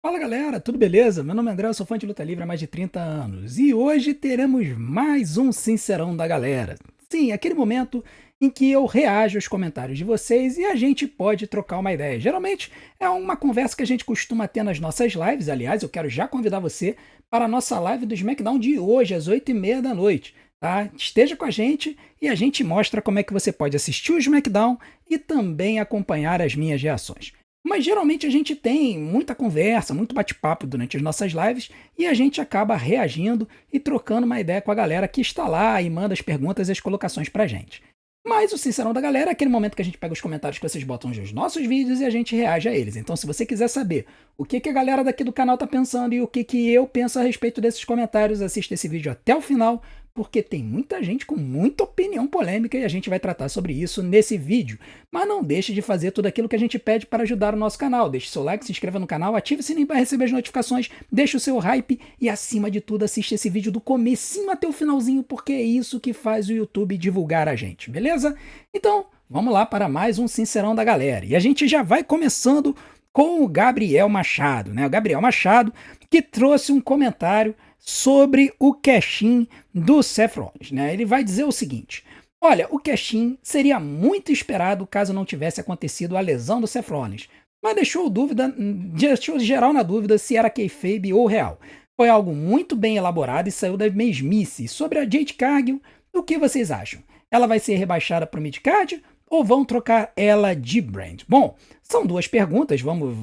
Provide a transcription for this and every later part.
Fala galera, tudo beleza? Meu nome é André, eu sou fã de luta livre há mais de 30 anos e hoje teremos mais um Sincerão da Galera. Sim, aquele momento em que eu reajo aos comentários de vocês e a gente pode trocar uma ideia. Geralmente é uma conversa que a gente costuma ter nas nossas lives. Aliás, eu quero já convidar você para a nossa live do SmackDown de hoje, às 8h30 da noite. Tá? Esteja com a gente e a gente mostra como é que você pode assistir o SmackDown e também acompanhar as minhas reações. Mas geralmente a gente tem muita conversa, muito bate-papo durante as nossas lives e a gente acaba reagindo e trocando uma ideia com a galera que está lá e manda as perguntas e as colocações pra gente. Mas o Sincerão da Galera é aquele momento que a gente pega os comentários que vocês botam nos nossos vídeos e a gente reage a eles. Então, se você quiser saber o que a galera daqui do canal tá pensando e o que eu penso a respeito desses comentários, assista esse vídeo até o final, porque tem muita gente com muita opinião polêmica e a gente vai tratar sobre isso nesse vídeo. Mas não deixe de fazer tudo aquilo que a gente pede para ajudar o nosso canal. Deixe seu like, se inscreva no canal, ative o sininho para receber as notificações, deixe o seu hype e, acima de tudo, assiste esse vídeo do comecinho até o finalzinho, porque é isso que faz o YouTube divulgar a gente, beleza? Então, vamos lá para mais um Sincerão da Galera. E a gente já vai começando com o Gabriel Machado, né? O Gabriel Machado que trouxe um comentário sobre o cash-in do Seth Rollins, né? Ele vai dizer o seguinte: olha, o cash-in seria muito esperado caso não tivesse acontecido a lesão do Seth Rollins, mas deixou geral na dúvida se era kayfabe ou real. Foi algo muito bem elaborado e saiu da mesmice. Sobre a Jade Cargill, o que vocês acham? Ela vai ser rebaixada para o midcard ou vão trocar ela de brand? Bom, são duas perguntas,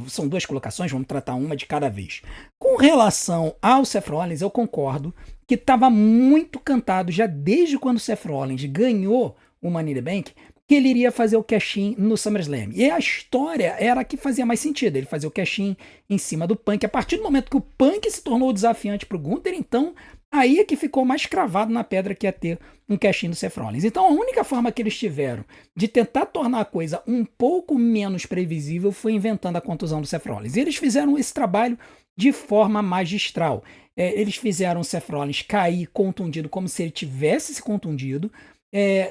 são duas colocações, vamos tratar uma de cada vez. Com relação ao Seth Rollins, eu concordo que estava muito cantado já desde quando o Seth Rollins ganhou o Money in the Bank que ele iria fazer o cash-in no SummerSlam. E a história era a que fazia mais sentido, ele fazia o cash-in em cima do Punk. A partir do momento que o Punk se tornou desafiante para o Gunther, então aí é que ficou mais cravado na pedra que ia ter um cash-in do Seth Rollins. Então a única forma que eles tiveram de tentar tornar a coisa um pouco menos previsível foi inventando a contusão do Seth Rollins. E eles fizeram esse trabalho de forma magistral. Eles fizeram o Seth Rollins cair contundido como se ele tivesse se contundido.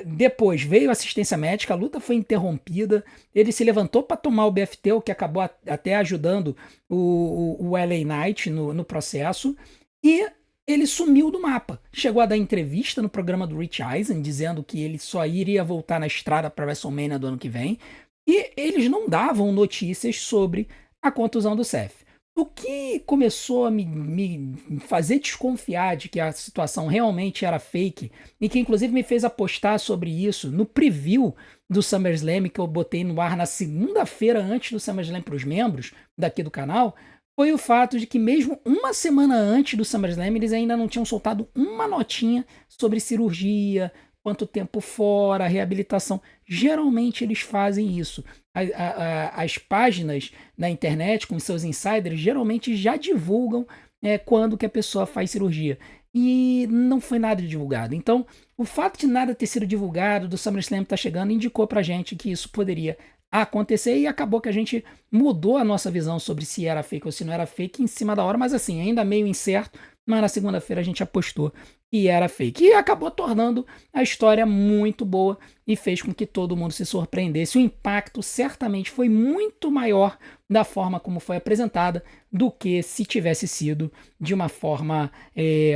Depois veio a assistência médica, a luta foi interrompida, ele se levantou para tomar o BFT, o que acabou até ajudando o LA Knight no processo, e ele sumiu do mapa. Chegou a dar entrevista no programa do Rich Eisen, dizendo que ele só iria voltar na estrada para WrestleMania do ano que vem, e eles não davam notícias sobre a contusão do Seth. O que começou a me fazer desconfiar de que a situação realmente era fake, e que inclusive me fez apostar sobre isso no preview do SummerSlam que eu botei no ar na segunda-feira antes do SummerSlam para os membros daqui do canal, foi o fato de que mesmo uma semana antes do SummerSlam eles ainda não tinham soltado uma notinha sobre cirurgia, quanto tempo fora, reabilitação. Geralmente eles fazem isso. As páginas na internet com seus insiders geralmente já divulgam quando que a pessoa faz cirurgia. E não foi nada divulgado. Então, o fato de nada ter sido divulgado, do SummerSlam estar chegando, indicou pra gente que isso poderia acontecer e acabou que a gente mudou a nossa visão sobre se era fake ou se não era fake em cima da hora, mas assim, ainda meio incerto, mas na segunda-feira a gente apostou que era fake. E acabou tornando a história muito boa e fez com que todo mundo se surpreendesse. O impacto certamente foi muito maior da forma como foi apresentada do que se tivesse sido de uma forma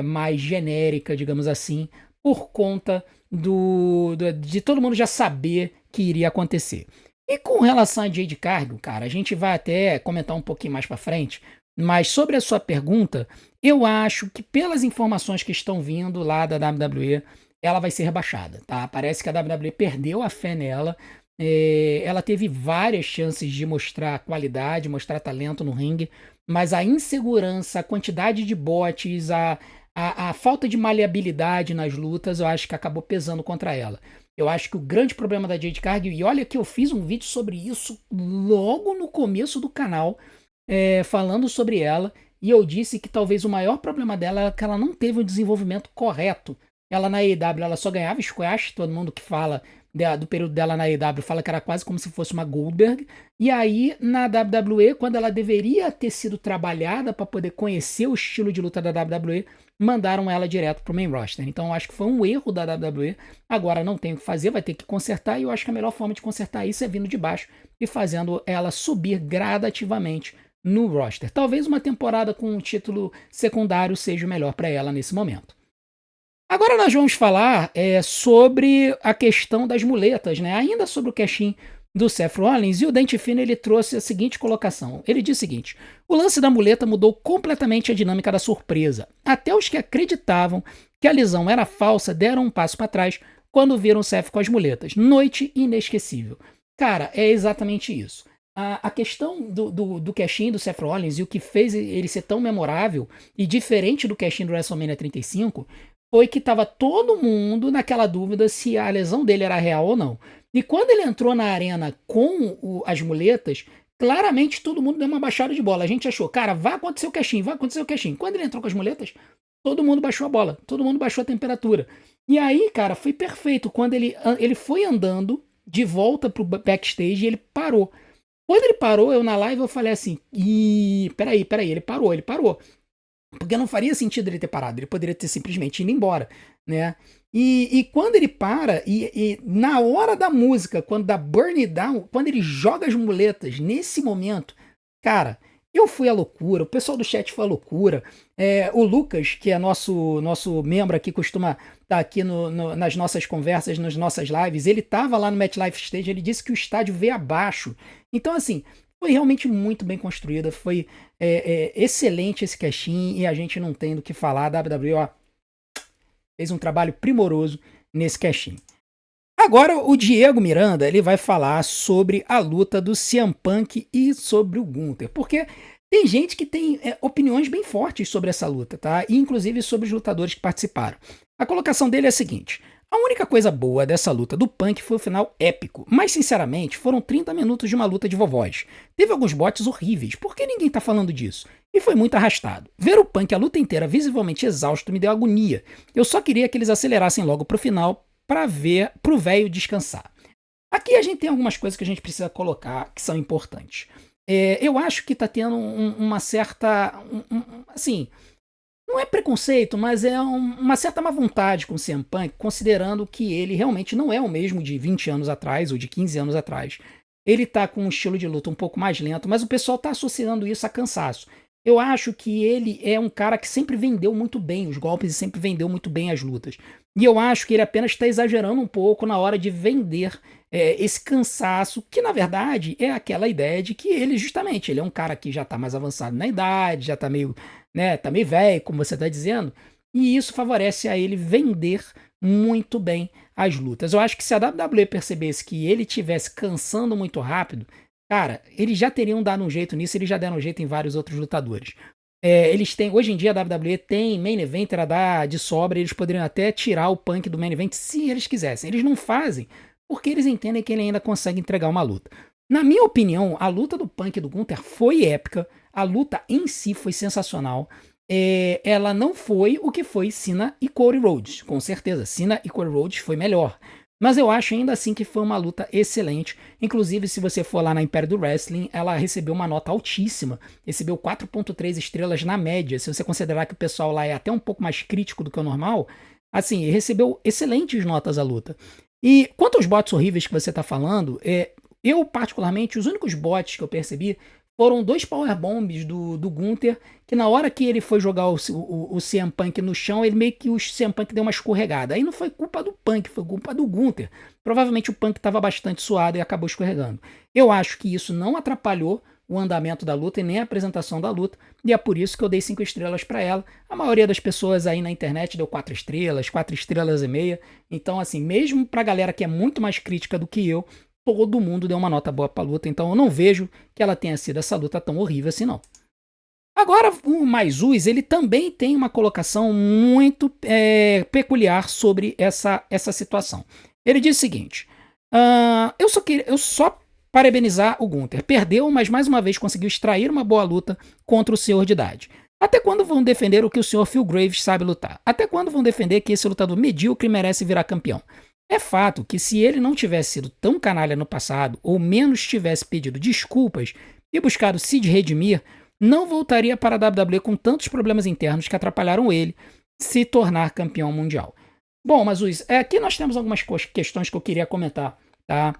mais genérica, digamos assim, por conta de todo mundo já saber que iria acontecer. E com relação a Jade Cargill, cara, a gente vai até comentar um pouquinho mais para frente, mas sobre a sua pergunta, eu acho que pelas informações que estão vindo lá da WWE, ela vai ser rebaixada, tá? Parece que a WWE perdeu a fé nela. Ela teve várias chances de mostrar qualidade, mostrar talento no ringue, mas a insegurança, a quantidade de bots, a falta de maleabilidade nas lutas, eu acho que acabou pesando contra ela. Eu acho que o grande problema da Jade Cargill, e olha que eu fiz um vídeo sobre isso logo no começo do canal, falando sobre ela, e eu disse que talvez o maior problema dela é que ela não teve o desenvolvimento correto. Ela na AEW, ela só ganhava squash, todo mundo que fala do período dela na AEW fala que era quase como se fosse uma Goldberg, e aí na WWE, quando ela deveria ter sido trabalhada para poder conhecer o estilo de luta da WWE, mandaram ela direto pro main roster. Então eu acho que foi um erro da WWE, agora não tem o que fazer, vai ter que consertar, e eu acho que a melhor forma de consertar isso é vindo de baixo e fazendo ela subir gradativamente no roster. Talvez uma temporada com um título secundário seja o melhor para ela nesse momento. Agora nós vamos falar sobre a questão das muletas, né? Ainda sobre o cash-in do Seth Rollins, e o Dante Finn ele trouxe a seguinte colocação. Ele diz o seguinte: o lance da muleta mudou completamente a dinâmica da surpresa. Até os que acreditavam que a lesão era falsa deram um passo para trás quando viram o Seth com as muletas. Noite inesquecível. Cara, é exatamente isso. A questão do cash-in do Seth Rollins e o que fez ele ser tão memorável e diferente do cash-in do WrestleMania 35 foi que estava todo mundo naquela dúvida se a lesão dele era real ou não. E quando ele entrou na arena com as muletas, claramente todo mundo deu uma baixada de bola. A gente achou, cara, vai acontecer o cash-in, vai acontecer o cash-in. Quando ele entrou com as muletas, todo mundo baixou a bola, todo mundo baixou a temperatura. E aí, cara, foi perfeito. Quando ele foi andando de volta pro backstage, ele parou. Quando ele parou, eu na live eu falei assim, peraí, ele parou. Porque não faria sentido ele ter parado, ele poderia ter simplesmente ido embora, né? E quando ele para, e na hora da música, quando dá Burn It Down, quando ele joga as muletas, nesse momento, cara, eu fui à loucura, o pessoal do chat foi à loucura, o Lucas, que é nosso membro aqui, costuma estar aqui nas nossas conversas, nas nossas lives, ele estava lá no MetLife Stage, ele disse que o estádio veio abaixo. Então, assim, foi realmente muito bem construída, foi excelente esse cash-in e a gente não tem do que falar. A WWE fez um trabalho primoroso nesse cash-in. Agora o Diego Miranda ele vai falar sobre a luta do CM Punk e sobre o Gunther, porque tem gente que tem opiniões bem fortes sobre essa luta, tá? E inclusive sobre os lutadores que participaram. A colocação dele é a seguinte: a única coisa boa dessa luta do Punk foi o final épico, mas sinceramente foram 30 minutos de uma luta de vovós. Teve alguns botes horríveis, por que ninguém tá falando disso? E foi muito arrastado. Ver o Punk a luta inteira visivelmente exausto me deu agonia. Eu só queria que eles acelerassem logo pro final pra ver pro velho descansar. Aqui a gente tem algumas coisas que a gente precisa colocar que são importantes. Eu acho que tá tendo uma certa... assim... não é preconceito, mas é uma certa má vontade com o CM Punk, considerando que ele realmente não é o mesmo de 20 anos atrás ou de 15 anos atrás. Ele tá com um estilo de luta um pouco mais lento, mas o pessoal tá associando isso a cansaço. Eu acho que ele é um cara que sempre vendeu muito bem os golpes e sempre vendeu muito bem as lutas. E eu acho que ele apenas está exagerando um pouco na hora de vender esse cansaço, que na verdade é aquela ideia de que ele justamente, ele é um cara que já tá mais avançado na idade, já tá meio, né, tá meio velho, como você tá dizendo, e isso favorece a ele vender muito bem as lutas. Eu acho que se a WWE percebesse que ele tivesse cansando muito rápido, cara, eles já teriam dado um jeito nisso, eles já deram um jeito em vários outros lutadores. Eles têm, hoje em dia a WWE tem main eventer a dar de sobra, eles poderiam até tirar o Punk do main event se eles quisessem. Eles não fazem porque eles entendem que ele ainda consegue entregar uma luta. Na minha opinião, a luta do Punk e do Gunther foi épica, a luta em si foi sensacional. Ela não foi o que foi Cena e Cody Rhodes, com certeza. Cena e Cody Rhodes foi melhor. Mas eu acho ainda assim que foi uma luta excelente. Inclusive, se você for lá na Império do Wrestling, ela recebeu uma nota altíssima. Recebeu 4.3 estrelas na média. Se você considerar que o pessoal lá é até um pouco mais crítico do que o normal, assim, recebeu excelentes notas a luta. E quanto aos bots horríveis que você tá falando, eu particularmente, os únicos bots que eu percebi foram 2 powerbombs do Gunther, que na hora que ele foi jogar o CM Punk no chão, ele meio que o CM Punk deu uma escorregada. Aí não foi culpa do Punk, foi culpa do Gunther. Provavelmente o Punk estava bastante suado e acabou escorregando. Eu acho que isso não atrapalhou o andamento da luta e nem a apresentação da luta, e é por isso que eu dei 5 estrelas para ela. A maioria das pessoas aí na internet deu 4 estrelas, 4 estrelas e meia. Então, assim, mesmo pra galera que é muito mais crítica do que eu, todo mundo deu uma nota boa pra luta, então eu não vejo que ela tenha sido essa luta tão horrível assim, não. Agora, o Maizuz, ele também tem uma colocação muito peculiar sobre essa situação. Ele diz o seguinte: eu só parabenizar o Gunther. Perdeu, mas mais uma vez conseguiu extrair uma boa luta contra o senhor de idade. Até quando vão defender o que o senhor Phil Graves sabe lutar? Até quando vão defender que esse lutador medíocre merece virar campeão? É fato que se ele não tivesse sido tão canalha no passado, ou menos tivesse pedido desculpas e buscado se redimir, não voltaria para a WWE com tantos problemas internos que atrapalharam ele se tornar campeão mundial. Bom, mas aqui nós temos algumas questões que eu queria comentar, tá?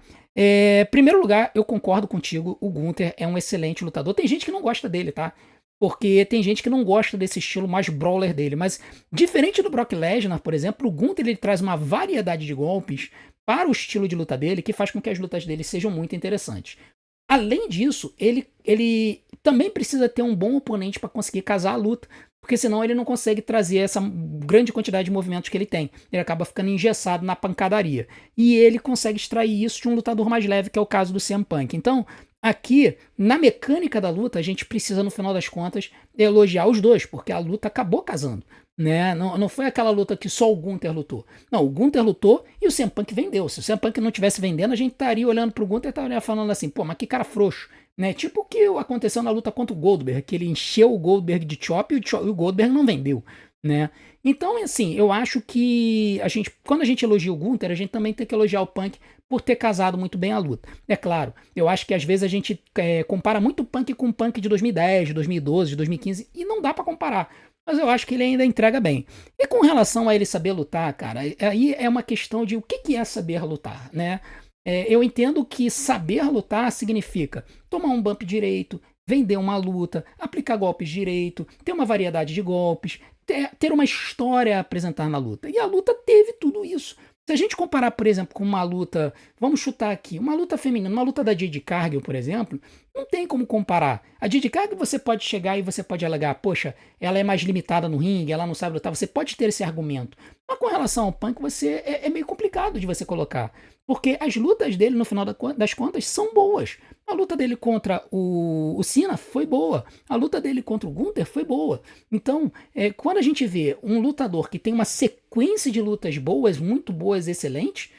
Primeiro lugar, eu concordo contigo, o Gunther é um excelente lutador. Tem gente que não gosta dele, tá? Porque tem gente que não gosta desse estilo mais brawler dele. Mas, diferente do Brock Lesnar, por exemplo, o Gunther ele traz uma variedade de golpes para o estilo de luta dele que faz com que as lutas dele sejam muito interessantes. Além disso, ele também precisa ter um bom oponente para conseguir casar a luta, porque senão ele não consegue trazer essa grande quantidade de movimentos que ele tem. Ele acaba ficando engessado na pancadaria. E ele consegue extrair isso de um lutador mais leve, que é o caso do CM Punk. Então, aqui, na mecânica da luta, a gente precisa, no final das contas, elogiar os dois, porque a luta acabou casando. Né? Não foi aquela luta que só o Gunther lutou. Não, o Gunther lutou e o CM Punk vendeu. Se o CM Punk não tivesse vendendo, a gente estaria olhando pro Gunther e estaria falando assim, pô, mas que cara frouxo. Né? Tipo o que aconteceu na luta contra o Goldberg, que ele encheu o Goldberg de chop e o Goldberg não vendeu. Né? Então, assim, eu acho que quando a gente elogia o Gunther, a gente também tem que elogiar o Punk por ter casado muito bem a luta. É claro, eu acho que às vezes a gente compara muito o Punk com o Punk de 2010, de 2012, de 2015, e não dá pra comparar. Mas eu acho que ele ainda entrega bem. E com relação a ele saber lutar, cara, aí é uma questão de o que é saber lutar, né? Eu entendo que saber lutar significa tomar um bump direito, vender uma luta, aplicar golpes direito, ter uma variedade de golpes, ter uma história a apresentar na luta. E a luta teve tudo isso. Se a gente comparar, por exemplo, com uma luta, vamos chutar aqui, uma luta feminina, uma luta da Jade Cargill, por exemplo, não tem como comparar. A Jade Cargill você pode chegar e você pode alegar, poxa, ela é mais limitada no ringue, ela não sabe lutar, você pode ter esse argumento. Mas com relação ao Punk, é meio complicado de você colocar. Porque as lutas dele, no final das contas, são boas. A luta dele contra o Cena foi boa. A luta dele contra o Gunther foi boa. Então, quando a gente vê um lutador que tem uma sequência de lutas boas, muito boas, excelentes,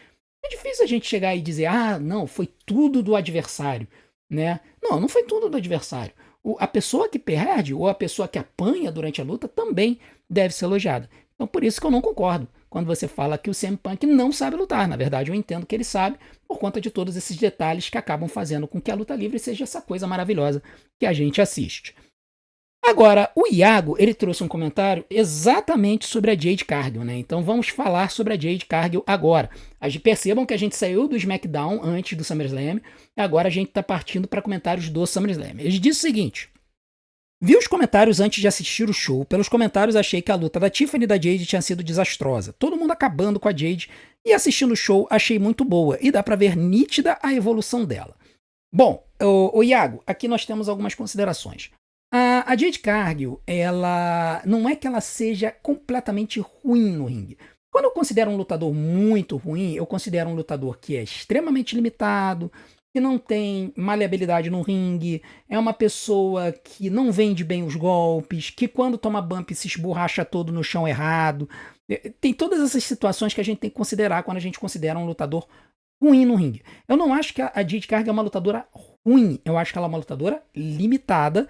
é difícil a gente chegar e dizer, ah, não, foi tudo do adversário. Né? Não foi tudo do adversário. A pessoa que perde ou a pessoa que apanha durante a luta também deve ser elogiada. Então, por isso que eu não concordo quando você fala que o CM Punk não sabe lutar. Na verdade, eu entendo que ele sabe por conta de todos esses detalhes que acabam fazendo com que a luta livre seja essa coisa maravilhosa que a gente assiste. Agora, o Iago, ele trouxe um comentário exatamente sobre a Jade Cargill, né? Então vamos falar sobre a Jade Cargill agora. Percebam que a gente saiu do SmackDown antes do SummerSlam, e agora a gente está partindo para comentários do SummerSlam. Ele diz o seguinte: vi os comentários antes de assistir o show. Pelos comentários achei que a luta da Tiffany e da Jade tinha sido desastrosa. Todo mundo acabando com a Jade, e assistindo o show achei muito boa, e dá pra ver nítida a evolução dela. Bom, o Iago, aqui nós temos algumas considerações. A Jade Cargill, ela não é que ela seja completamente ruim no ringue. Quando eu considero um lutador muito ruim, eu considero um lutador que é extremamente limitado, que não tem maleabilidade no ringue, é uma pessoa que não vende bem os golpes, que quando toma bump se esborracha todo no chão errado. Tem todas essas situações que a gente tem que considerar quando a gente considera um lutador ruim no ringue. Eu não acho que a Jade Cargill é uma lutadora ruim, eu acho que ela é uma lutadora limitada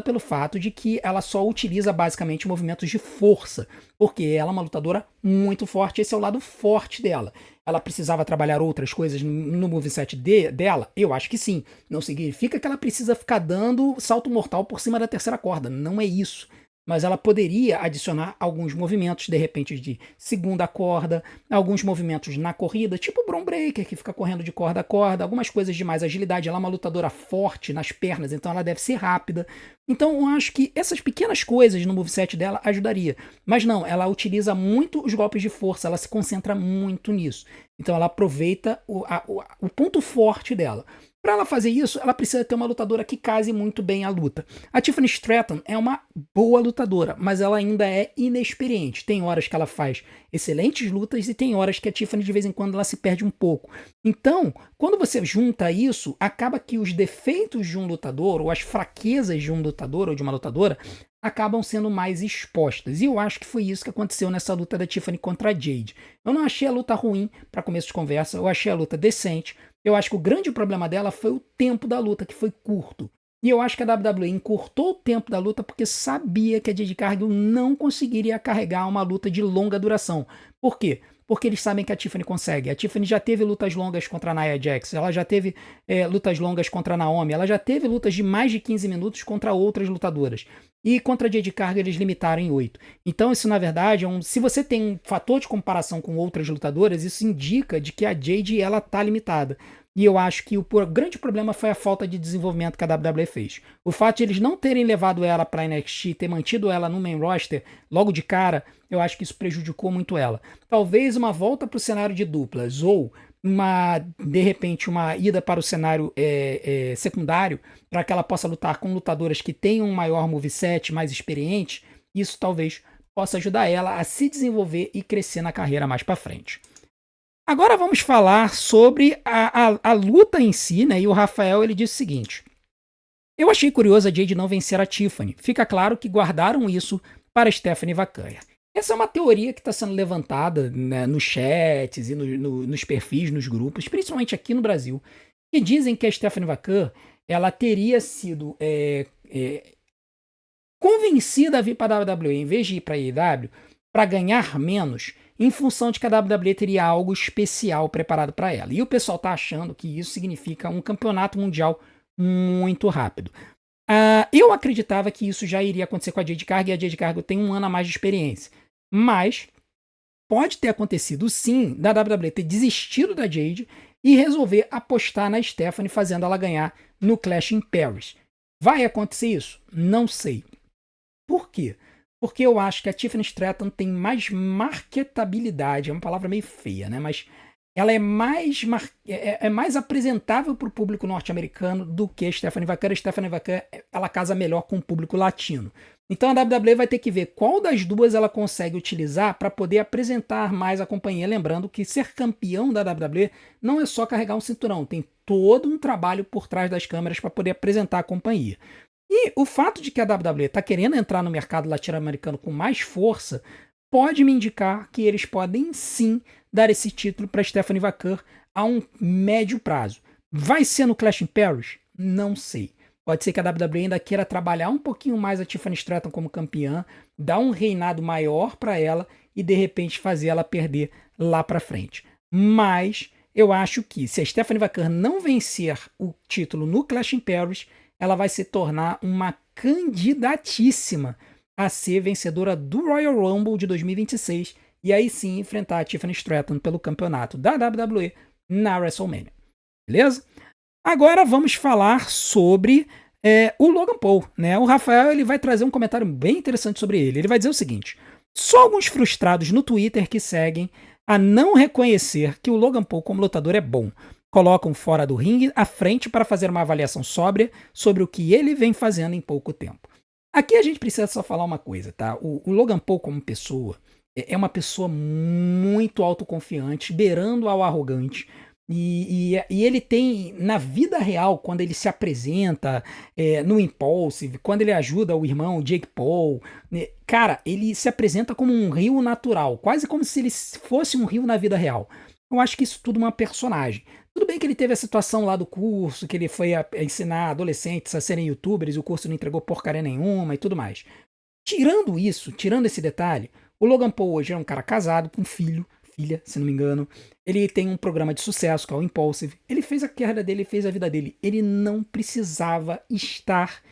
pelo fato de que ela só utiliza basicamente movimentos de força, porque ela é uma lutadora muito forte, esse é o lado forte dela. Ela precisava trabalhar outras coisas no moveset dela? Eu acho que sim. Não significa que ela precisa ficar dando salto mortal por cima da terceira corda, não é isso. Mas ela poderia adicionar alguns movimentos, de repente, de segunda corda, alguns movimentos na corrida, tipo o Bron Breakker, que fica correndo de corda a corda, algumas coisas de mais agilidade. Ela é uma lutadora forte nas pernas, então ela deve ser rápida. Então eu acho que essas pequenas coisas no moveset dela ajudaria. Mas não, ela utiliza muito os golpes de força, ela se concentra muito nisso. Então ela aproveita o ponto forte dela. Para ela fazer isso, ela precisa ter uma lutadora que case muito bem a luta. A Tiffany Stratton é uma boa lutadora, mas ela ainda é inexperiente. Tem horas que ela faz excelentes lutas e tem horas que a Tiffany, de vez em quando, ela se perde um pouco. Então, quando você junta isso, acaba que os defeitos de um lutador, ou as fraquezas de um lutador ou de uma lutadora, acabam sendo mais expostas. E eu acho que foi isso que aconteceu nessa luta da Tiffany contra a Jade. Eu não achei a luta ruim para começo de conversa, eu achei a luta decente. Eu acho que o grande problema dela foi o tempo da luta, que foi curto. E eu acho que a WWE encurtou o tempo da luta porque sabia que a Jade Cargill não conseguiria carregar uma luta de longa duração. Por quê? Porque eles sabem que a Tiffany consegue. A Tiffany já teve lutas longas contra a Nia Jax, ela já teve lutas longas contra a Naomi, ela já teve lutas de mais de 15 minutos contra outras lutadoras. E contra a Jade Cargill eles limitaram em 8. Então isso na verdade, se você tem um fator de comparação com outras lutadoras, isso indica de que a Jade ela tá limitada. e eu acho que o grande problema foi a falta de desenvolvimento que a WWE fez. O fato de eles não terem levado ela pra NXT, ter mantido ela no main roster logo de cara, eu acho que isso prejudicou muito ela. Talvez uma volta pro cenário de duplas ou de repente, uma ida para o cenário secundário, para que ela possa lutar com lutadoras que tenham um maior moveset, mais experientes, isso talvez possa ajudar ela a se desenvolver e crescer na carreira mais para frente. Agora vamos falar sobre a luta em si, né? E o Rafael ele disse o seguinte: eu achei curioso a Jade não vencer a Tiffany. Fica claro que guardaram isso para Stephanie Vaquer. Essa é uma teoria que está sendo levantada, né, nos chats e nos perfis, nos grupos, principalmente aqui no Brasil, que dizem que a Stephanie Vaquer ela teria sido convencida a vir para a WWE em vez de ir para a AEW para ganhar menos, em função de que a WWE teria algo especial preparado para ela. E o pessoal está achando que isso significa um campeonato mundial muito rápido. Eu acreditava que isso já iria acontecer com a Jade Cargill, e a Jade Cargill tem 1 ano a mais de experiência. Mas pode ter acontecido sim da WWE ter desistido da Jade e resolver apostar na Stephanie, fazendo ela ganhar no Clash in Paris. Vai acontecer isso? Não sei. Por quê? Porque eu acho que a Tiffany Stratton tem mais marketabilidade, é uma palavra meio feia, né? Mas ela é mais apresentável para o público norte-americano do que a Stephanie Vaquer. A Stephanie Vaquer, ela casa melhor com o público latino. Então a WWE vai ter que ver qual das duas ela consegue utilizar para poder apresentar mais a companhia. Lembrando que ser campeão da WWE não é só carregar um cinturão, tem todo um trabalho por trás das câmeras para poder apresentar a companhia. E o fato de que a WWE está querendo entrar no mercado latino-americano com mais força pode me indicar que eles podem sim dar esse título para Stephanie Vaquer a um médio prazo. Vai ser no Clash in Paris? Não sei. Pode ser que a WWE ainda queira trabalhar um pouquinho mais a Tiffany Stratton como campeã, dar um reinado maior para ela e de repente fazer ela perder lá para frente. Mas eu acho que se a Stephanie Vaquer não vencer o título no Clash in Paris, ela vai se tornar uma candidatíssima a ser vencedora do Royal Rumble de 2026 e aí sim enfrentar a Tiffany Stratton pelo campeonato da WWE na WrestleMania. Beleza? Agora vamos falar sobre o Logan Paul, né? O Rafael ele vai trazer um comentário bem interessante sobre ele. Ele vai dizer o seguinte: só alguns frustrados no Twitter que seguem a não reconhecer que o Logan Paul como lutador é bom. Colocam fora do ringue à frente para fazer uma avaliação sóbria sobre o que ele vem fazendo em pouco tempo. Aqui a gente precisa só falar uma coisa, tá? O Logan Paul como pessoa é uma pessoa muito autoconfiante, beirando ao arrogante. E ele tem, na vida real, quando ele se apresenta no Impulsive, quando ele ajuda o irmão Jake Paul, né, cara, ele se apresenta como um rio natural, quase como se ele fosse um rio na vida real. Eu acho que isso tudo é uma personagem. Tudo bem que ele teve a situação lá do curso, que ele foi ensinar adolescentes a serem youtubers e o curso não entregou porcaria nenhuma e tudo mais. Tirando isso, tirando esse detalhe, o Logan Paul hoje é um cara casado, com filha, se não me engano. Ele tem um programa de sucesso, que é o Impulsive. Ele fez a carreira dele, fez a vida dele. Ele não precisava estar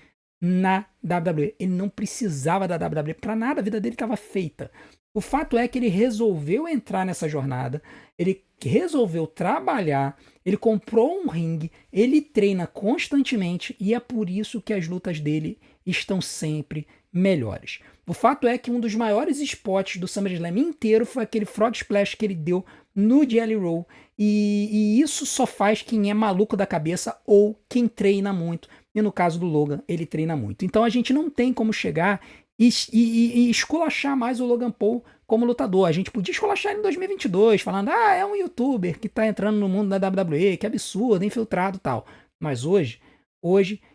na WWE. Ele não precisava da WWE para nada, a vida dele estava feita. O fato é que ele resolveu entrar nessa jornada, ele resolveu trabalhar, ele comprou um ringue, ele treina constantemente e é por isso que as lutas dele estão sempre melhores. O fato é que um dos maiores spots do SummerSlam inteiro foi aquele Frog Splash que ele deu no Jelly Roll e isso só faz quem é maluco da cabeça ou quem treina muito. E no caso do Logan, ele treina muito. Então a gente não tem como chegar e esculachar mais o Logan Paul como lutador. A gente podia esculachar ele em 2022, falando, é um youtuber que tá entrando no mundo da WWE, que absurdo, infiltrado e tal. Mas hoje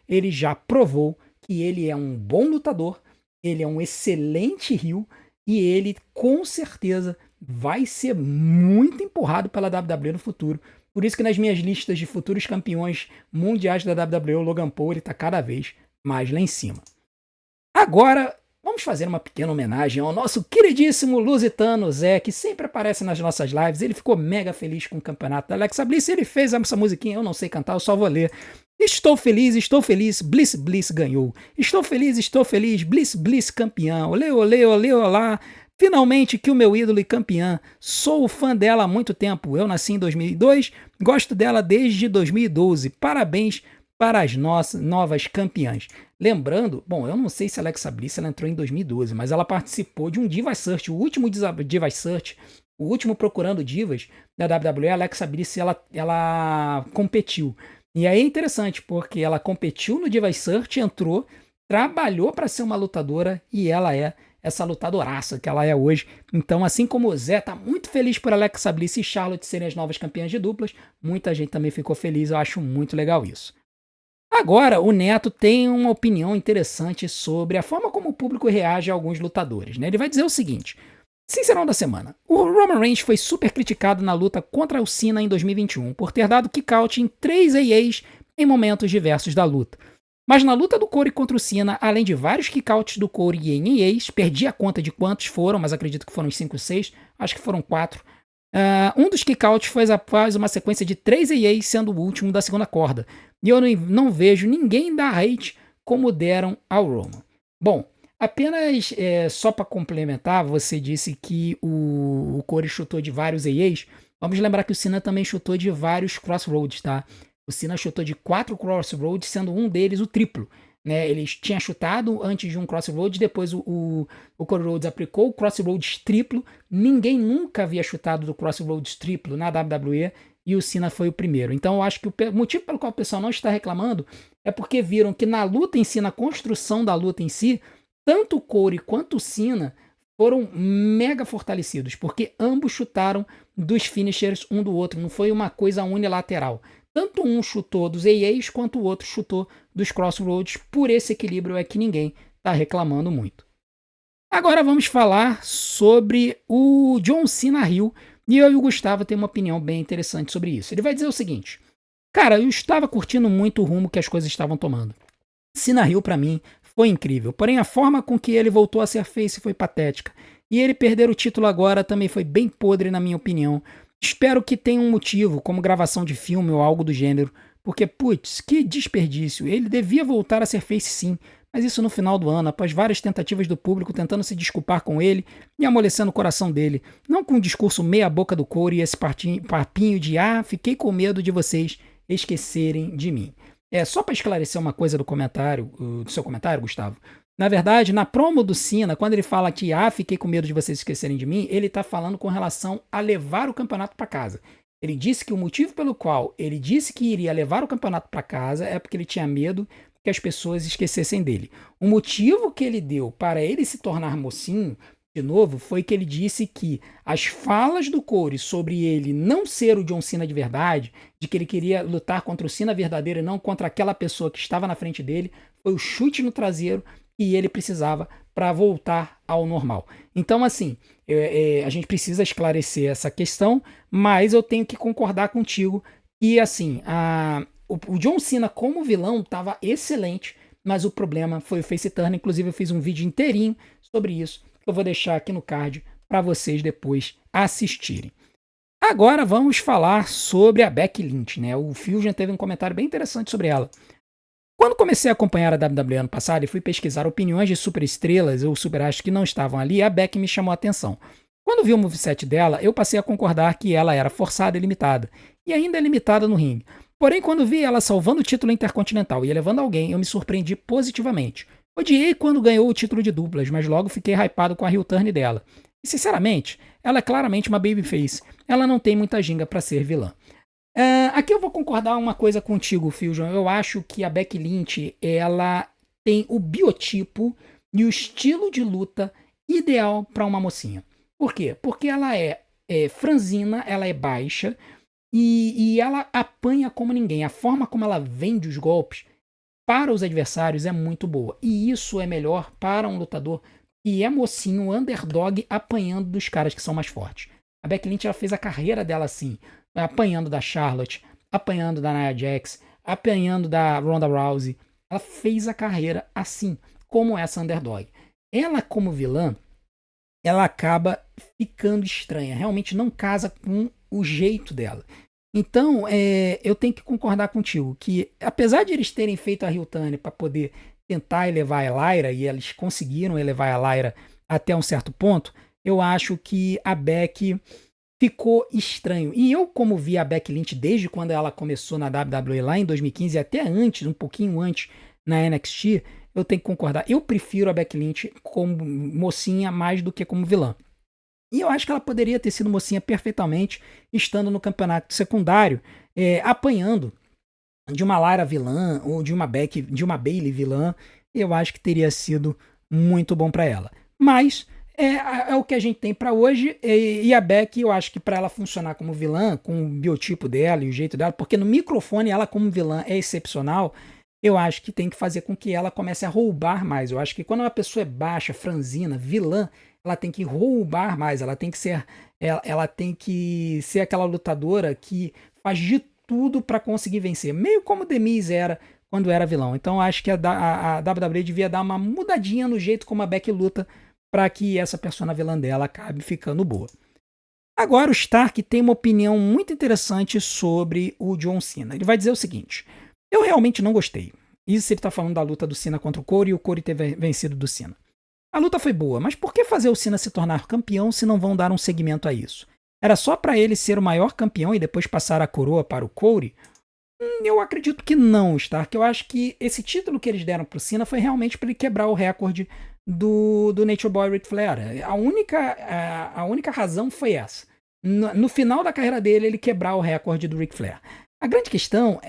ele já provou que ele é um bom lutador, ele é um excelente heel e ele com certeza vai ser muito empurrado pela WWE no futuro. Por isso que nas minhas listas de futuros campeões mundiais da WWE, o Logan Paul ele tá cada vez mais lá em cima. Agora, vamos fazer uma pequena homenagem ao nosso queridíssimo Lusitano Zé, que sempre aparece nas nossas lives. Ele ficou mega feliz com o campeonato da Alexa Bliss. Ele fez essa musiquinha, eu não sei cantar, eu só vou ler. Estou feliz, Bliss ganhou. Estou feliz, Bliss campeão. Olê, olê, olê, olá. Finalmente que o meu ídolo e campeã, sou fã dela há muito tempo. Eu nasci em 2002, gosto dela desde 2012. Parabéns para as nossas novas campeãs. Lembrando, bom, eu não sei se a Alexa Bliss ela entrou em 2012, mas ela participou de um Divas Search, o último Divas Search, o último Procurando Divas da WWE. A Alexa Bliss ela competiu. E aí é interessante, porque ela competiu no Divas Search, entrou, trabalhou para ser uma lutadora e ela é essa lutadoraça que ela é hoje. Então, assim como o Zé tá muito feliz por Alexa Bliss e Charlotte serem as novas campeãs de duplas, muita gente também ficou feliz. Eu acho muito legal isso. Agora, o Neto tem uma opinião interessante sobre a forma como o público reage a alguns lutadores, né? Ele vai dizer o seguinte: Sincerão da semana. O Roman Reigns foi super criticado na luta contra o Cena em 2021 por ter dado kick-out em 3 AAs em momentos diversos da luta. Mas na luta do Corey contra o Cena, além de vários kickouts do Corey em AAs, perdi a conta de quantos foram, mas acredito que foram 5 ou 6, acho que foram 4. Um dos kickouts foi após uma sequência de 3 AAs, sendo o último da segunda corda. E eu não vejo ninguém dar hate como deram ao Roman. Bom, apenas só para complementar, você disse que o Corey chutou de vários AAs. Vamos lembrar que o Cena também chutou de vários Crossroads, tá? O Cena chutou de 4 Crossroads, sendo um deles o triplo. Né? Ele tinha chutado antes de um Crossroads, depois o Cody Rhodes aplicou o Crossroads triplo. Ninguém nunca havia chutado do Crossroads triplo na WWE e o Cena foi o primeiro. Então eu acho que o motivo pelo qual o pessoal não está reclamando é porque viram que na luta em si, na construção da luta em si, tanto o Corey quanto o Cena foram mega fortalecidos, porque ambos chutaram dos finishers um do outro, não foi uma coisa unilateral. Tanto um chutou dos AAs quanto o outro chutou dos Crossroads. Por esse equilíbrio é que ninguém está reclamando muito. Agora vamos falar sobre o John Cena Hill. E eu e o Gustavo temos uma opinião bem interessante sobre isso. Ele vai dizer o seguinte: cara, eu estava curtindo muito o rumo que as coisas estavam tomando. Cena Hill, para mim, foi incrível. Porém, a forma com que ele voltou a ser face foi patética. E ele perder o título agora também foi bem podre, na minha opinião. Espero que tenha um motivo, como gravação de filme ou algo do gênero, porque, putz, que desperdício. Ele devia voltar a ser face sim, mas isso no final do ano, após várias tentativas do público tentando se desculpar com ele e amolecendo o coração dele. Não com um discurso meia boca do Corey e esse papinho de fiquei com medo de vocês esquecerem de mim. Só para esclarecer uma coisa do seu comentário, Gustavo. Na verdade, na promo do Cena, quando ele fala que fiquei com medo de vocês esquecerem de mim, ele está falando com relação a levar o campeonato para casa. Ele disse que o motivo pelo qual ele disse que iria levar o campeonato para casa é porque ele tinha medo que as pessoas esquecessem dele. O motivo que ele deu para ele se tornar mocinho, de novo, foi que ele disse que as falas do Corey sobre ele não ser o John Cena de verdade, de que ele queria lutar contra o Cena verdadeiro e não contra aquela pessoa que estava na frente dele, foi o chute no traseiro e ele precisava para voltar ao normal. Então, assim, a gente precisa esclarecer essa questão, mas eu tenho que concordar contigo que, assim, o John Cena como vilão estava excelente, mas o problema foi o face turn. Inclusive, eu fiz um vídeo inteirinho sobre isso, que eu vou deixar aqui no card para vocês depois assistirem. Agora vamos falar sobre a Becky Lynch, né? O Fusion teve um comentário bem interessante sobre ela. Quando comecei a acompanhar a WWE ano passado e fui pesquisar opiniões de superestrelas ou superastros que não estavam ali, a Becky me chamou a atenção. Quando vi o moveset dela, eu passei a concordar que ela era forçada e limitada, e ainda é limitada no ringue. Porém, quando vi ela salvando o título intercontinental e elevando alguém, eu me surpreendi positivamente. Odiei quando ganhou o título de duplas, mas logo fiquei hypado com a heel turn dela. E sinceramente, ela é claramente uma babyface. Ela não tem muita ginga para ser vilã. Aqui eu vou concordar uma coisa contigo, Fusion. Eu acho que a Becky Lynch, ela tem o biotipo e o estilo de luta ideal para uma mocinha. Por quê? Porque ela é franzina, ela é baixa e ela apanha como ninguém. A forma como ela vende os golpes para os adversários é muito boa. E isso é melhor para um lutador que é mocinho, underdog, apanhando dos caras que são mais fortes. A Becky Lynch ela fez a carreira dela assim, apanhando da Charlotte, apanhando da Nia Jax, apanhando da Ronda Rousey. Ela fez a carreira assim, como essa underdog. Ela, como vilã, ela acaba ficando estranha. Realmente não casa com o jeito dela. Então, eu tenho que concordar contigo que, apesar de eles terem feito a heel turn para poder tentar elevar a Lyra, e eles conseguiram elevar a Lyra até um certo ponto, eu acho que a Becky ficou estranho. E eu, como vi a Becky Lynch desde quando ela começou na WWE lá em 2015 e até antes, um pouquinho antes na NXT, eu tenho que concordar. Eu prefiro a Becky Lynch como mocinha mais do que como vilã. E eu acho que ela poderia ter sido mocinha perfeitamente, estando no campeonato secundário, apanhando de uma Lara vilã ou de uma Becky, de uma Bayley vilã. Eu acho que teria sido muito bom para ela. Mas é o que a gente tem para hoje. E a Becky, eu acho que para ela funcionar como vilã, com o biotipo dela e o jeito dela, porque no microfone ela como vilã é excepcional. Eu acho que tem que fazer com que ela comece a roubar mais. Eu acho que quando uma pessoa é baixa, franzina, vilã, ela tem que roubar mais. Ela tem que ser aquela lutadora que faz de tudo para conseguir vencer. Meio como The Miz era quando era vilão. Então acho que a WWE devia dar uma mudadinha no jeito como a Becky luta para que essa persona vilã dela acabe ficando boa. Agora o Stark tem uma opinião muito interessante sobre o John Cena. Ele vai dizer o seguinte: eu realmente não gostei. Isso ele tá falando da luta do Cena contra o Corey e o Corey ter vencido do Cena. A luta foi boa, mas por que fazer o Cena se tornar campeão se não vão dar um segmento a isso? Era só para ele ser o maior campeão e depois passar a coroa para o Corey? Eu acredito que não, Stark. Eu acho que esse título que eles deram pro Cena foi realmente para ele quebrar o recorde do Nature Boy Ric Flair. A única razão foi essa. No final da carreira dele, ele quebrar o recorde do Ric Flair. A grande questão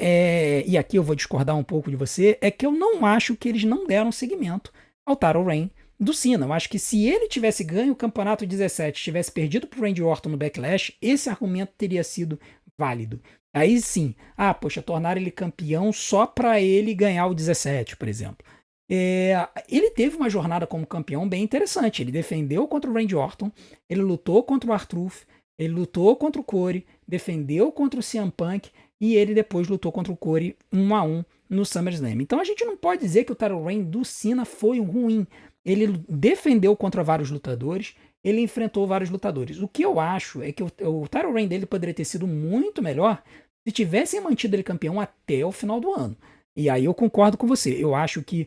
e aqui eu vou discordar um pouco de você, é que eu não acho que eles não deram seguimento ao Title Reign do Cena. Eu acho que se ele tivesse ganho o campeonato 17, tivesse perdido pro Randy Orton no Backlash, esse argumento teria sido válido. Aí sim, poxa, tornar ele campeão só para ele ganhar o 17, por exemplo. Ele teve uma jornada como campeão bem interessante. Ele defendeu contra o Randy Orton, ele lutou contra o R-Truth, ele lutou contra o Corey, defendeu contra o CM Punk e ele depois lutou contra o Corey 1-1 no SummerSlam. Então a gente não pode dizer que o title reign do Cena foi ruim. Ele defendeu contra vários lutadores, ele enfrentou vários lutadores. O que eu acho é que o title reign dele poderia ter sido muito melhor se tivessem mantido ele campeão até o final do ano. E aí eu concordo com você. Eu acho que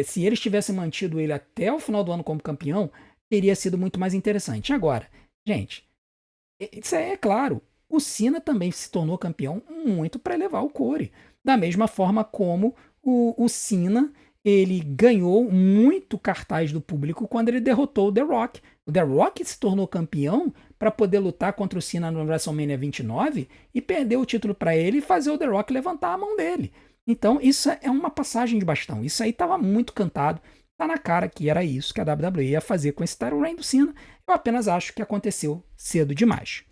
se eles tivessem mantido ele até o final do ano como campeão, teria sido muito mais interessante. Agora, gente, isso é claro. O Cena também se tornou campeão muito para elevar o Corey. Da mesma forma como o Cena ele ganhou muito cartaz do público quando ele derrotou o The Rock. O The Rock se tornou campeão para poder lutar contra o Cena no WrestleMania 29 e perder o título para ele e fazer o The Rock levantar a mão dele. Então isso é uma passagem de bastão. Isso aí estava muito cantado. Tá na cara que era isso que a WWE ia fazer com esse title reign do Cena. Eu apenas acho que aconteceu cedo demais.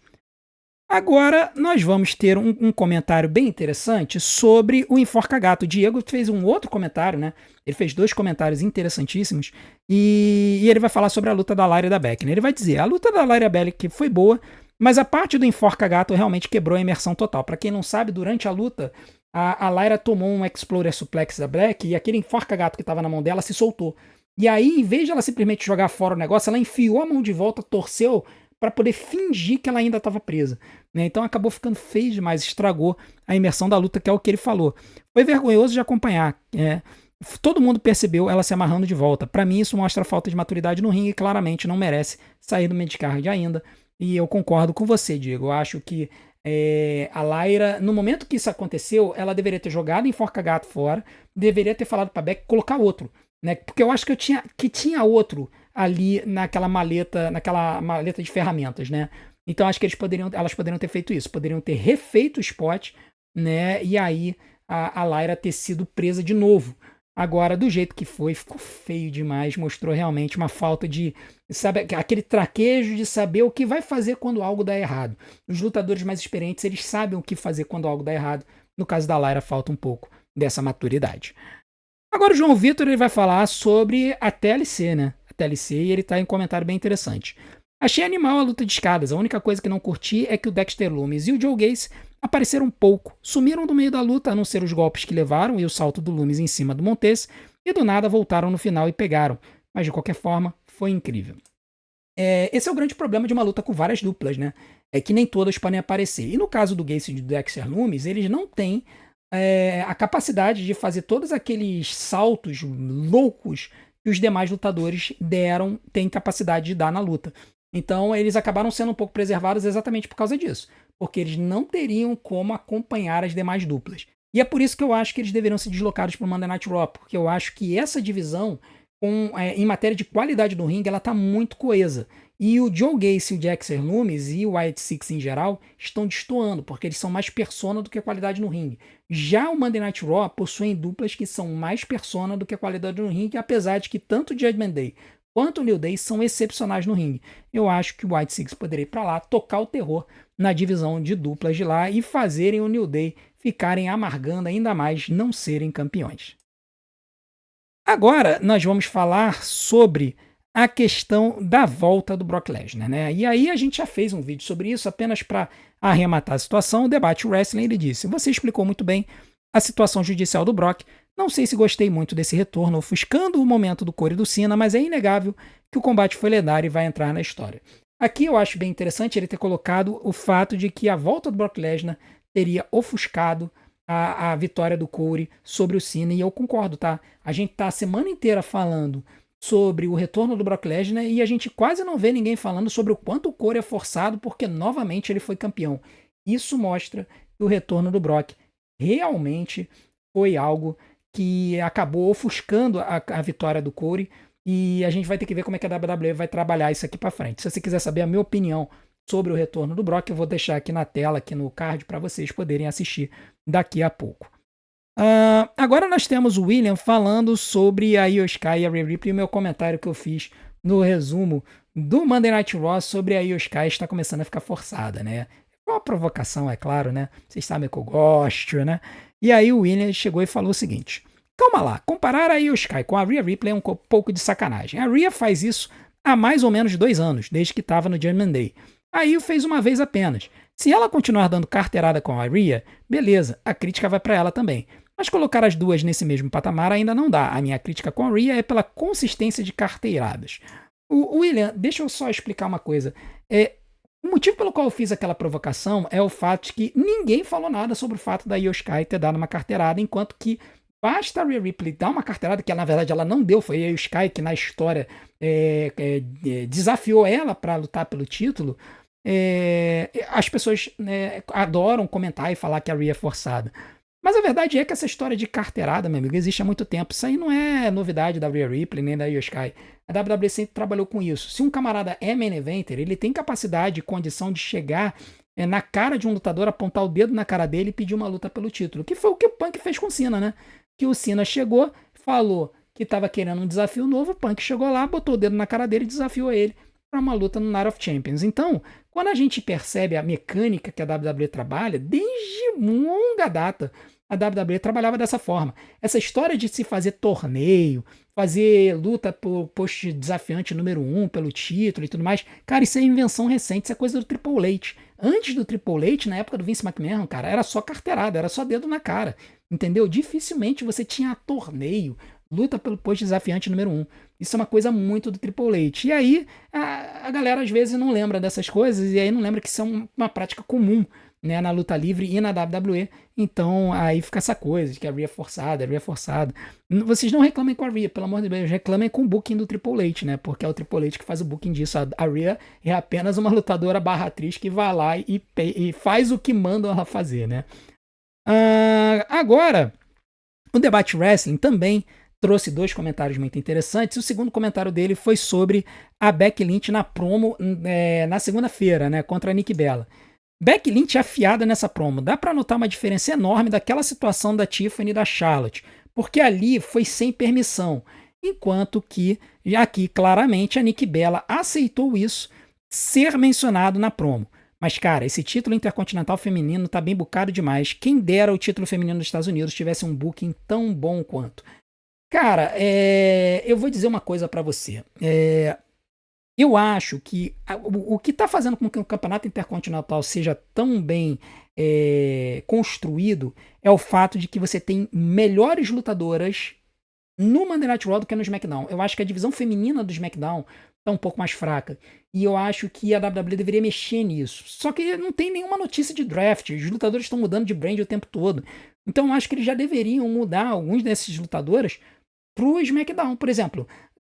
Agora nós vamos ter um comentário bem interessante sobre o Enforca Gato. O Diego fez um outro comentário, né? Ele fez 2 comentários interessantíssimos e ele vai falar sobre a luta da Lyra e da Becky. Né? Ele vai dizer, a luta da Lyra e da Becky foi boa, mas a parte do Enforca Gato realmente quebrou a imersão total. Para quem não sabe, durante a luta, a Lyra tomou um Explorer Suplex da Becky e aquele Enforca Gato que estava na mão dela se soltou. E aí, em vez de ela simplesmente jogar fora o negócio, ela enfiou a mão de volta, torceu para poder fingir que ela ainda estava presa. Né? Então acabou ficando feio demais, estragou a imersão da luta, que é o que ele falou. Foi vergonhoso de acompanhar. Todo mundo percebeu ela se amarrando de volta. Para mim, isso mostra falta de maturidade no ringue e claramente não merece sair do midcard ainda. E eu concordo com você, Diego. Eu acho que a Lyra, no momento que isso aconteceu, ela deveria ter jogado Enforca Gato fora, deveria ter falado para Beck colocar outro. Né? Porque eu acho que tinha outro ali naquela maleta de ferramentas, né? Então acho que elas poderiam ter feito isso, poderiam ter refeito o spot, né? E aí a Lyra ter sido presa de novo. Agora, do jeito que foi, ficou feio demais, mostrou realmente uma falta de, sabe, aquele traquejo de saber o que vai fazer quando algo dá errado. Os lutadores mais experientes, eles sabem o que fazer quando algo dá errado. No caso da Lyra, falta um pouco dessa maturidade. Agora o João Vitor ele vai falar sobre a TLC, né? A TLC, e ele tá em um comentário bem interessante. Achei animal a luta de escadas. A única coisa que não curti é que o Dexter Lumis e o Joe Gacy apareceram pouco. Sumiram do meio da luta, a não ser os golpes que levaram e o salto do Lumis em cima do Montez, e do nada voltaram no final e pegaram. Mas de qualquer forma, foi incrível. Esse é o grande problema de uma luta com várias duplas, né? É que nem todas podem aparecer. E no caso do Gacy e do Dexter Lumis, eles não têm a capacidade de fazer todos aqueles saltos loucos que os demais lutadores têm capacidade de dar na luta. Então, eles acabaram sendo um pouco preservados exatamente por causa disso, porque eles não teriam como acompanhar as demais duplas. E é por isso que eu acho que eles deveriam ser deslocados para o Monday Night Raw, porque eu acho que essa divisão, em matéria de qualidade do ringue, ela está muito coesa. E o Joe Gacy, o Dexter Lumis e o White Six em geral estão destoando, porque eles são mais persona do que qualidade no ringue. Já o Monday Night Raw possuem duplas que são mais persona do que qualidade no ringue, apesar de que tanto o Judgment Day quanto o New Day são excepcionais no ringue. Eu acho que o White Six poderia ir para lá, tocar o terror na divisão de duplas de lá e fazerem o New Day ficarem amargando ainda mais não serem campeões. Agora nós vamos falar sobre a questão da volta do Brock Lesnar, né? E aí a gente já fez um vídeo sobre isso, apenas para arrematar a situação. O Debate Wrestling, ele disse: você explicou muito bem a situação judicial do Brock. Não sei se gostei muito desse retorno, ofuscando o momento do Corey e do Cena, mas é inegável que o combate foi lendário e vai entrar na história. Aqui eu acho bem interessante ele ter colocado o fato de que a volta do Brock Lesnar teria ofuscado a vitória do Corey sobre o Cena, e eu concordo, tá? A gente tá a semana inteira falando sobre o retorno do Brock Lesnar e a gente quase não vê ninguém falando sobre o quanto o Corey é forçado porque novamente ele foi campeão. Isso mostra que o retorno do Brock realmente foi algo que acabou ofuscando a vitória do Corey, e a gente vai ter que ver como é que a WWE vai trabalhar isso aqui para frente. Se você quiser saber a minha opinião sobre o retorno do Brock, eu vou deixar aqui na tela, aqui no card, para vocês poderem assistir daqui a pouco. Agora nós temos o William falando sobre a Io Sky e a Rhea Ripley, e o meu comentário que eu fiz no resumo do Monday Night Raw sobre a Io Sky está começando a ficar forçada, né? É uma provocação, é claro, né? Vocês sabem que eu gosto, né? E aí o William chegou e falou o seguinte: calma lá, comparar a Io Sky com a Rhea Ripley é um pouco de sacanagem. A Rhea faz isso há mais ou menos 2 anos, desde que estava no Judgment Day. A Io fez uma vez apenas. Se ela continuar dando carteirada com a Rhea, beleza, a crítica vai para ela também. Mas colocar as duas nesse mesmo patamar ainda não dá. A minha crítica com a Rhea é pela consistência de carteiradas. O William, deixa eu só explicar uma coisa. O motivo pelo qual eu fiz aquela provocação é o fato de que ninguém falou nada sobre o fato da Io Sky ter dado uma carteirada, enquanto que basta a Rhea Ripley dar uma carteirada, que na verdade ela não deu, foi a Io Sky que na história desafiou ela para lutar pelo título. As pessoas adoram comentar e falar que a Rhea é forçada. Mas a verdade é que essa história de carteirada, meu amigo, existe há muito tempo. Isso aí não é novidade da Rhea Ripley nem da Io Sky. A WWE sempre trabalhou com isso. Se um camarada é main eventer, ele tem capacidade e condição de chegar na cara de um lutador, apontar o dedo na cara dele e pedir uma luta pelo título. Que foi o que o Punk fez com o Cena, né? Que o Cena chegou, falou que estava querendo um desafio novo, o Punk chegou lá, botou o dedo na cara dele e desafiou ele para uma luta no Night of Champions. Então, quando a gente percebe a mecânica que a WWE trabalha, desde longa data, a WWE trabalhava dessa forma. Essa história de se fazer torneio, fazer luta por post desafiante número 1 pelo título e tudo mais, cara, isso é invenção recente, isso é coisa do Triple H. Antes do Triple H, na época do Vince McMahon, cara, era só carteirada, era só dedo na cara, entendeu? Dificilmente você tinha torneio, luta pelo post desafiante número 1. Isso é uma coisa muito do Triple H. E aí, a galera às vezes não lembra dessas coisas, e aí não lembra que isso é uma prática comum, né, na luta livre e na WWE. Então aí fica essa coisa de que a Rhea é forçada, a Rhea é forçada. Vocês não reclamem com a Rhea, pelo amor de Deus, reclamem com o booking do Triple H, né? Porque é o Triple H que faz o booking disso. A Rhea é apenas uma lutadora barra atriz que vai lá e faz o que mandam ela fazer, né? Agora, o Debate Wrestling também trouxe 2 comentários muito interessantes. O segundo comentário dele foi sobre a Becky Lynch na promo na segunda-feira, né, contra a Nikki Bella. Becky Lynch afiada nessa promo. Dá pra notar uma diferença enorme daquela situação da Tiffany e da Charlotte, porque ali foi sem permissão, enquanto que aqui claramente a Nikki Bella aceitou isso ser mencionado na promo. Mas cara, esse título intercontinental feminino tá bem bucado demais. Quem dera o título feminino dos Estados Unidos tivesse um booking tão bom quanto. Cara, eu vou dizer uma coisa pra você. Eu acho que o que está fazendo com que o campeonato intercontinental seja tão bem construído é o fato de que você tem melhores lutadoras no Monday Night Raw do que no SmackDown. Eu acho que a divisão feminina do SmackDown está um pouco mais fraca. E eu acho que a WWE deveria mexer nisso. Só que não tem nenhuma notícia de draft. Os lutadores estão mudando de brand o tempo todo. Então eu acho que eles já deveriam mudar alguns desses lutadores pro SmackDown. Por exemplo,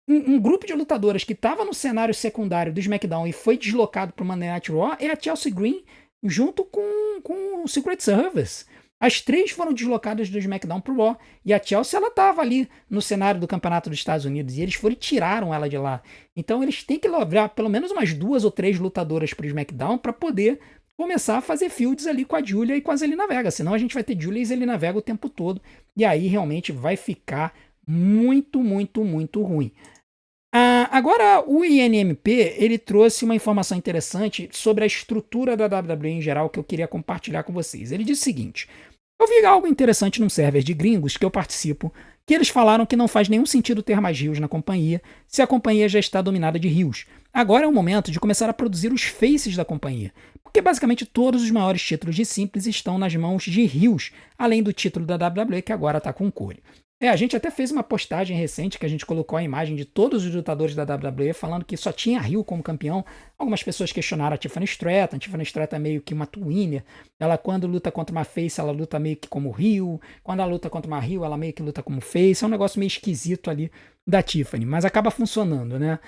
um grupo de lutadoras que estava no cenário secundário do SmackDown e foi deslocado para o Monday Night Raw é a Chelsea Green junto com o Secret Service. As três foram deslocadas do SmackDown pro Raw. E a Chelsea, ela tava ali no cenário do campeonato dos Estados Unidos. E eles foram e tiraram ela de lá. Então eles têm que levar pelo menos umas 2 ou 3 lutadoras pro SmackDown para poder começar a fazer fields ali com a Julia e com a Zelina Vega. Senão a gente vai ter Julia e Zelina Vega o tempo todo. E aí realmente vai ficar muito, muito, muito ruim. Agora, o INMP, ele trouxe uma informação interessante sobre a estrutura da WWE em geral que eu queria compartilhar com vocês. Ele disse o seguinte: eu vi algo interessante num server de gringos que eu participo, que eles falaram que não faz nenhum sentido ter mais rios na companhia, se a companhia já está dominada de rios. Agora é o momento de começar a produzir os faces da companhia, porque basicamente todos os maiores títulos de simples estão nas mãos de rios, além do título da WWE que agora está com o Corey. A gente até fez uma postagem recente que a gente colocou a imagem de todos os lutadores da WWE falando que só tinha Rio como campeão. Algumas pessoas questionaram a Tiffany Stratton. A Tiffany Stratton é meio que uma twinner. Ela, quando luta contra uma face, ela luta meio que como Rio. Quando ela luta contra uma Rio, ela meio que luta como face. É um negócio meio esquisito ali da Tiffany, mas acaba funcionando, né?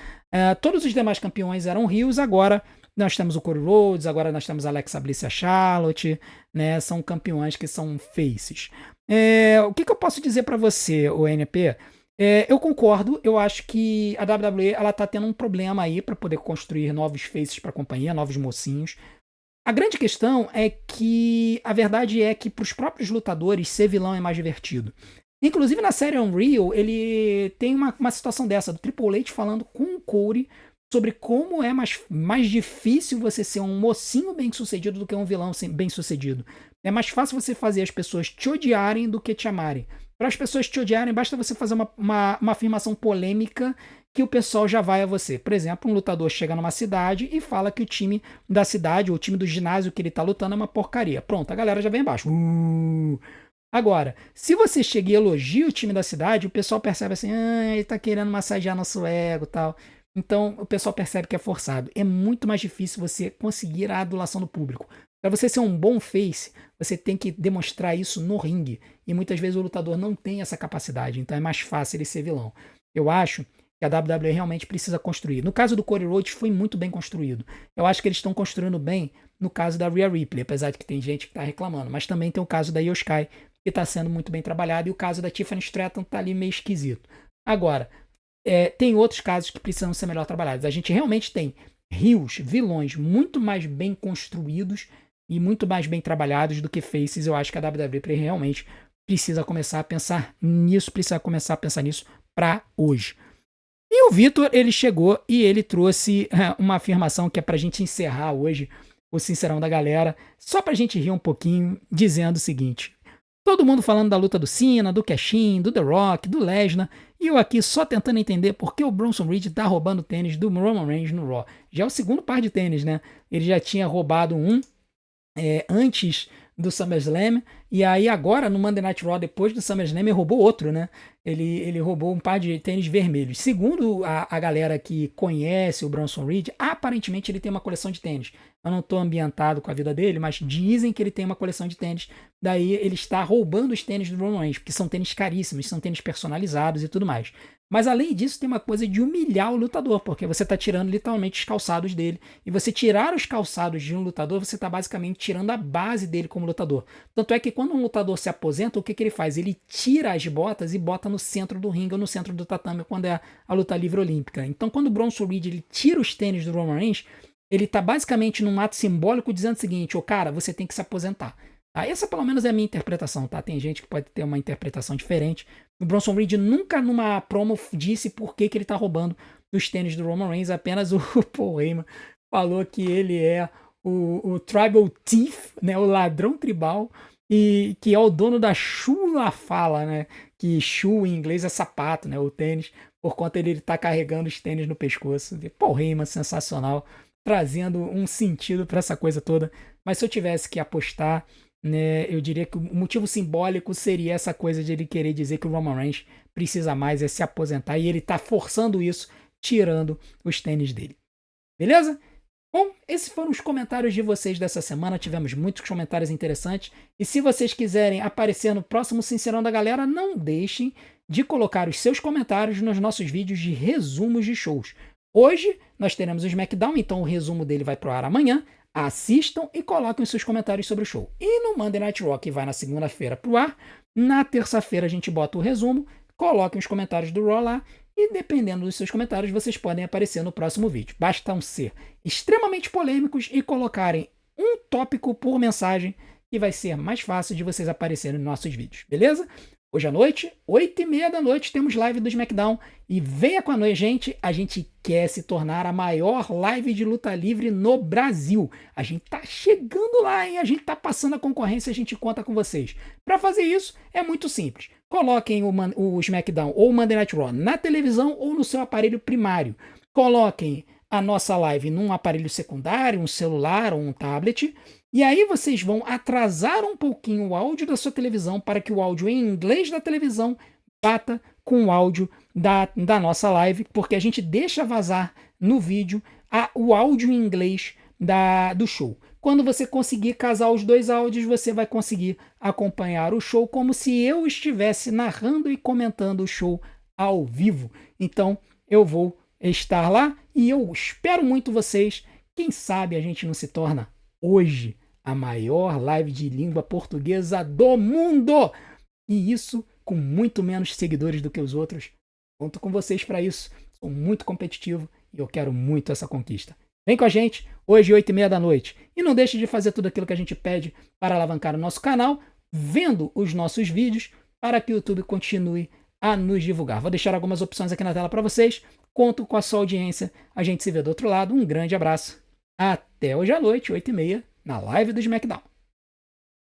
Todos os demais campeões eram Rios. Agora nós temos o Cody Rhodes, agora nós temos a Alexa Bliss e a Charlotte, né? São campeões que são faces. O que eu posso dizer para você, o NP? Eu concordo, eu acho que a WWE ela tá tendo um problema aí para poder construir novos faces para a companhia, novos mocinhos. A grande questão é que a verdade é que para os próprios lutadores ser vilão é mais divertido. Inclusive na série Unreal, ele tem uma situação dessa, do Triple H falando com o Corey sobre como é mais difícil você ser um mocinho bem-sucedido do que um vilão bem-sucedido. É mais fácil você fazer as pessoas te odiarem do que te amarem. Para as pessoas te odiarem, basta você fazer uma afirmação polêmica que o pessoal já vai a você. Por exemplo, um lutador chega numa cidade e fala que o time da cidade ou o time do ginásio que ele tá lutando é uma porcaria. Pronto, a galera já vem embaixo. Agora, se você chega e elogia o time da cidade, o pessoal percebe assim, ele tá querendo massagear nosso ego e tal. Então, o pessoal percebe que é forçado. É muito mais difícil você conseguir a adulação do público. Para você ser um bom face, você tem que demonstrar isso no ringue. E muitas vezes o lutador não tem essa capacidade, então é mais fácil ele ser vilão. Eu acho que a WWE realmente precisa construir. No caso do Cody Rhodes foi muito bem construído. Eu acho que eles estão construindo bem no caso da Rhea Ripley, apesar de que tem gente que está reclamando. Mas também tem o caso da Io Sky, que está sendo muito bem trabalhado, e o caso da Tiffany Stratton está ali meio esquisito. Agora, tem outros casos que precisam ser melhor trabalhados. A gente realmente tem rios, vilões muito mais bem construídos e muito mais bem trabalhados do que faces. Eu acho que a WWE realmente precisa começar a pensar nisso, para hoje. E o Vitor, ele chegou e ele trouxe uma afirmação que é pra gente encerrar hoje o Sincerão da Galera, só pra gente rir um pouquinho, dizendo o seguinte: todo mundo falando da luta do Cena, do Cashin, do The Rock, do Lesnar, e eu aqui só tentando entender por que o Bronson Reed tá roubando tênis do Roman Reigns no Raw. Já é o segundo par de tênis, né? Ele já tinha roubado um antes do SummerSlam, e aí agora no Monday Night Raw, depois do SummerSlam, ele roubou outro, né? Ele roubou um par de tênis vermelhos. Segundo a galera que conhece o Bronson Reed, aparentemente ele tem uma coleção de tênis. Eu não estou ambientado com a vida dele, mas dizem que ele tem uma coleção de tênis. Daí ele está roubando os tênis do Roman Reigns, porque são tênis caríssimos, são tênis personalizados e tudo mais. Mas além disso, tem uma coisa de humilhar o lutador, porque você está tirando literalmente os calçados dele. E você tirar os calçados de um lutador, você está basicamente tirando a base dele como lutador. Tanto é que quando um lutador se aposenta, o que ele faz? Ele tira as botas e bota no centro do ringue ou no centro do tatame, quando é a luta livre olímpica. Então quando o Bronson Reed ele tira os tênis do Roman Reigns, ele está basicamente num ato simbólico dizendo o seguinte: cara, você tem que se aposentar. Essa pelo menos é a minha interpretação, tá? Tem gente que pode ter uma interpretação diferente. O Bronson Reed nunca numa promo disse por que ele tá roubando os tênis do Roman Reigns, apenas o Paul Heyman falou que ele é o Tribal Thief, né? O ladrão tribal, e que é o dono da Shula Fala, né? Que shoe em inglês é sapato, né? O tênis, por conta dele tá carregando os tênis no pescoço. Paul Heyman, sensacional, trazendo um sentido para essa coisa toda. Mas se eu tivesse que apostar, né, eu diria que o motivo simbólico seria essa coisa de ele querer dizer que o Roman Reigns precisa mais se aposentar, e ele tá forçando isso, tirando os tênis dele. Beleza? Bom, esses foram os comentários de vocês dessa semana. Tivemos muitos comentários interessantes. E se vocês quiserem aparecer no próximo Sincerão da Galera, não deixem de colocar os seus comentários nos nossos vídeos de resumos de shows. Hoje nós teremos o SmackDown, então o resumo dele vai pro ar amanhã. Assistam e coloquem os seus comentários sobre o show. E no Monday Night Raw, que vai na segunda-feira pro ar, na terça-feira a gente bota o resumo, coloquem os comentários do Raw lá. E dependendo dos seus comentários, vocês podem aparecer no próximo vídeo. Basta ser extremamente polêmicos e colocarem um tópico por mensagem que vai ser mais fácil de vocês aparecerem nos nossos vídeos, beleza? Hoje à noite, 8h30 da noite, temos live do SmackDown. E venha com a gente, a gente quer se tornar a maior live de luta livre no Brasil. A gente tá chegando lá, hein? A gente tá passando a concorrência, a gente conta com vocês. Para fazer isso, é muito simples. Coloquem o SmackDown ou o Monday Night Raw na televisão ou no seu aparelho primário. Coloquem a nossa live num aparelho secundário, um celular ou um tablet. E aí vocês vão atrasar um pouquinho o áudio da sua televisão para que o áudio em inglês da televisão bata com o áudio da nossa live, porque a gente deixa vazar no vídeo o áudio em inglês do show. Quando você conseguir casar os dois áudios, você vai conseguir acompanhar o show como se eu estivesse narrando e comentando o show ao vivo. Então, eu vou estar lá e eu espero muito vocês. Quem sabe a gente não se torna hoje a maior live de língua portuguesa do mundo. E isso com muito menos seguidores do que os outros. Conto com vocês para isso. Sou muito competitivo e eu quero muito essa conquista. Vem com a gente, hoje 8h30 da noite. E não deixe de fazer tudo aquilo que a gente pede para alavancar o nosso canal, vendo os nossos vídeos, para que o YouTube continue a nos divulgar. Vou deixar algumas opções aqui na tela para vocês. Conto com a sua audiência. A gente se vê do outro lado. Um grande abraço. Até hoje à noite, 8h30, na live do SmackDown.